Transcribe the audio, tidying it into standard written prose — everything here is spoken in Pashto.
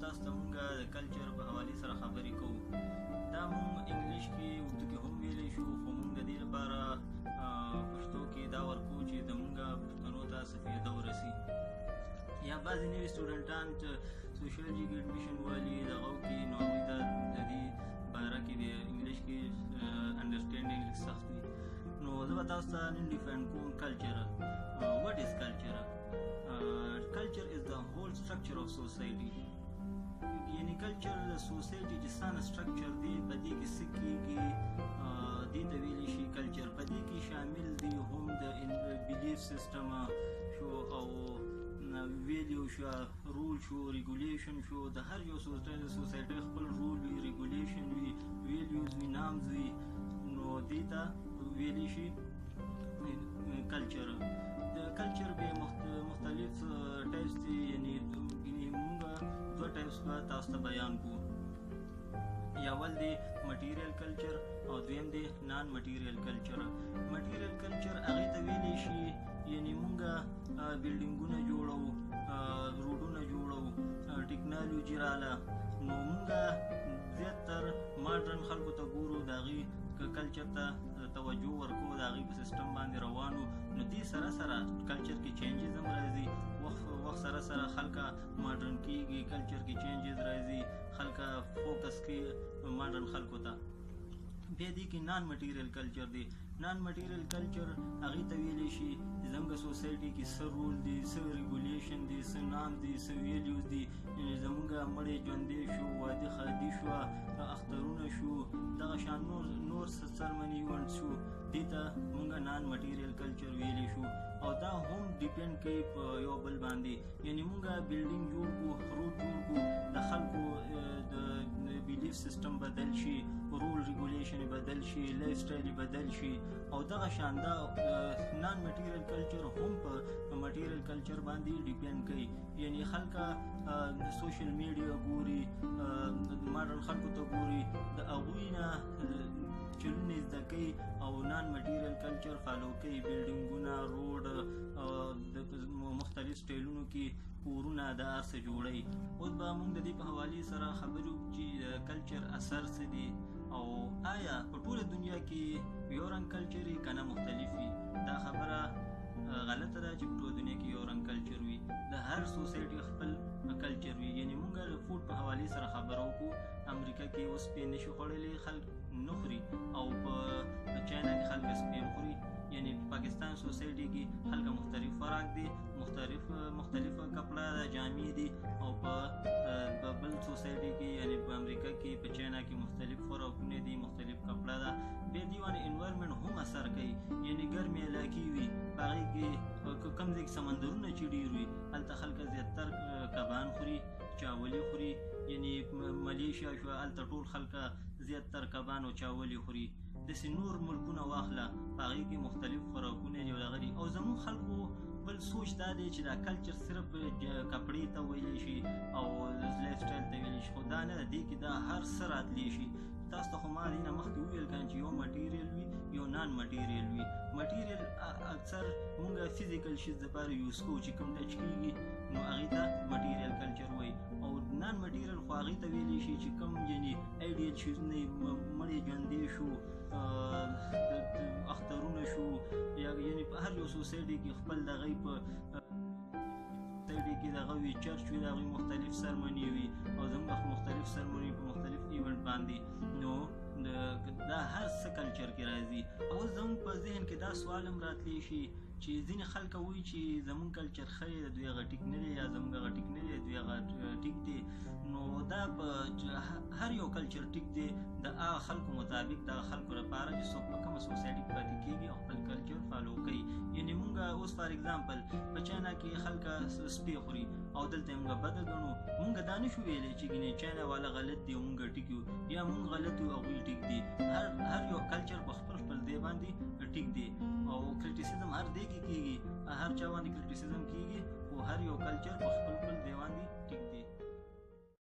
تاسو ته مونږه د کلچر په حوالې سره خبرې کوو. دا مونږ انګلیش کې اردو کې هم ویلی شو، خو مونږ د دې لپاره پښتو کې دا ورکو چې زمونږه پښتنو ته څه فایده ورسي. یا بعضې نوي سټوډنټان چې سوشیالوجي کې اډمیشن والي دغو کې، نو هغوی ته د دې باره کې د انګلیش کې انډرسټینډینګ لږ سخت وي. نو زه به تاسو ته نن ډیفاین کوم کلچر. What is culture? Culture is the whole structure of society. یعنی کلچر د سوسایټي چې څانګه سټرکچر دی، په دې کې څه کېږي، دې ته ویلی شي کلچر. په دې کې شامل دي هم د بلیف سیسټم شو، او ویلیو شو، رول شو، ریګولیشن شو. د هر یو سوسایټي خپل رول وي، ریګولیشن وي، ویلیوز وي، نامز وي. نو دې ته ویلی شي کلچر. د کلچر به مختلف ټایپس دي، یعنی موږ دوه ټایپس به تاسو ته بیان کوو. اول دی مټیریل کلچر او دویم دی نان مټیریل کلچر. مټیریل کلچر هغې ته ویلی شي یعنی موږ بلډینګونه جوړو، روډونه جوړو، ټکنالوجي راله، نو موږ زیاتر ماډرن خلکو ته ګورو، د هغې کلچر ته توجه ورکوو، د هغې په سیسټم باندې روانو. نو دې سره سره کلچر کې چینجز هم راځي. وخت سره سره خلکه ماډرن کېږي، کلچر کې چینجز راځي، خلکه فوکس کوي ماډرن خلکو ته. بیا دې کې نان مټیریل کلچر دی. نان مټیریل کلچر هغې ته ویلی شي زموږ سوسایټي کې څه رول دی، څه ریګولیشن دی، څه نام دی، څه ویلیوز دي. یعنې زموږ مړی ژوندی شو، واده ښادي شوه، اخترونه شو، دغه شان نور سرمني ایونټ شو، دې ته موږ نان مټیریل کلچر ویلی شو. او دا هم ډیپینډ کوي په یو بل باندې. یعنې موږ بلډینګ جوړ کړو، روډ جوړ کړو، د خلکو د بلیف سیسټم بدل شي، رول ریګولیشن بدل شي، لایف سټایل بدل شي. او دغه شان دا نان مټیریل کلچر هم په مټیریل کلچر باندې ډیپینډ کوي. یعنې خلکه سوشل میډیا ګوري، ماډرن خلکو ته ګوري، د هغوی نه چلونه زده کوي او نان مټیریل کلچر فالو کوي. بلډینګونه، روډ، د مختلف سټایلونو کې کورونه، د هر څه جوړوي. اوس به موږ د دې په حوالې سره خبرې وکړو چې کلچر اثر څه دی، او آیا په ټوله دنیا کې یو رنګ کلچر وي که نه مختلف وي. دا خبره غلطه ده چې په ټوله دنیا کې یو رنګ کلچر وي. د هر سوسایټي خپل کلچر وي. یعنې موږ د فوډ په حوالې سره خبره وکړو. امریکا کې اوس سپی نشي خوړلی، خلک نه خوري، او په چاینا کې خلک سپی هم خوري. یعنې په پاکستان سوسایټي کې خلک مختلف خوراک دی، مختلفه کپړه ده، جامې دي. او په بل سوسایټي کې یعنې په امریکا کې، په چاینا کې مختلف خوراکونه دي، مختلف کپړه ده. بیا دې باندې انوایرمنټ هم اثر کوي. یعنې ګرمې علاقې وي، په هغې کې کوم ځای کې سمندرونه چې ډېر وي، هلته خلک زیاتر کبان خوري، چاولې خوري. یعنې ملیشیا شوه، هلته ټول خلکه زیاتر کبان او چاولې خوري. داسې نور ملکونه واخله، په هغې کې مختلف خوراکونه دي او دغه دي. او زموږ خلکو بل سوچ دا دی چې دا کلچر صرف کپړې ته ویلی شي او لایف سټایل ته ویلی شي، خو دا نه ده. دې کې دا هر څه راتلی شي. تاسو ته خو ما دې نه مخکې وویل که چې یو مټیریل وي، یو نان مټیریل وي. مټیریل اکثر مونږ فزیکل شیز دپاره یوز کوو، چې کوم ټچ کېږي نو هغې ته مټیریل کلچر وایي. او نان مټیریل خو هغې ته ویلی شي چې کوم یعنې ایډیل شیزونه مړی ژوندی شو، اخترونه شو، یعنې په هر یو سوسایټي کې خپل د هغوی په سوسایټي کې د هغوی چرچ وي، د هغوی مختلف سرمني وي، او زموږ مختلف سرمني په مختلف ایونټ باندې. نو دا هر څه کلچر کې راځي. او زموږ په ذهن کې دا سوال هم راتلی شي چې ځینې خلک وایي چې زموږ کلچر ښه دی، د دوی هغه ټیک نه دی، یا زموږ هغه ټیک نه دی، د دوی هغه ټیک دی. نو دا په هر یو کلچر ټیک دی د هغه خلکو مطابق، دغه خلکو لپاره چې څوک په کومه سوسایټي کې پاتې کېږي او خپل کلچر فالو کوي. یعنې مونږ اوس فار اګزامپل په چاینا کې خلکه سپی خوري او دلته یې مونږ بده ګڼو. مونږ دا نه شو ویلی چې ګینې چاینا والا غلط دی او مونږ ټیک یو، یا مونږ غلط یو هغوی ټیک دي. هر یو کلچر په خپل ځای باندې ټیک دی. او کریټیسزم هر ځای کې کېږي، هر چا باندې کریټیسزم کېږي، خو هر یو کلچر په خپل ځای باندې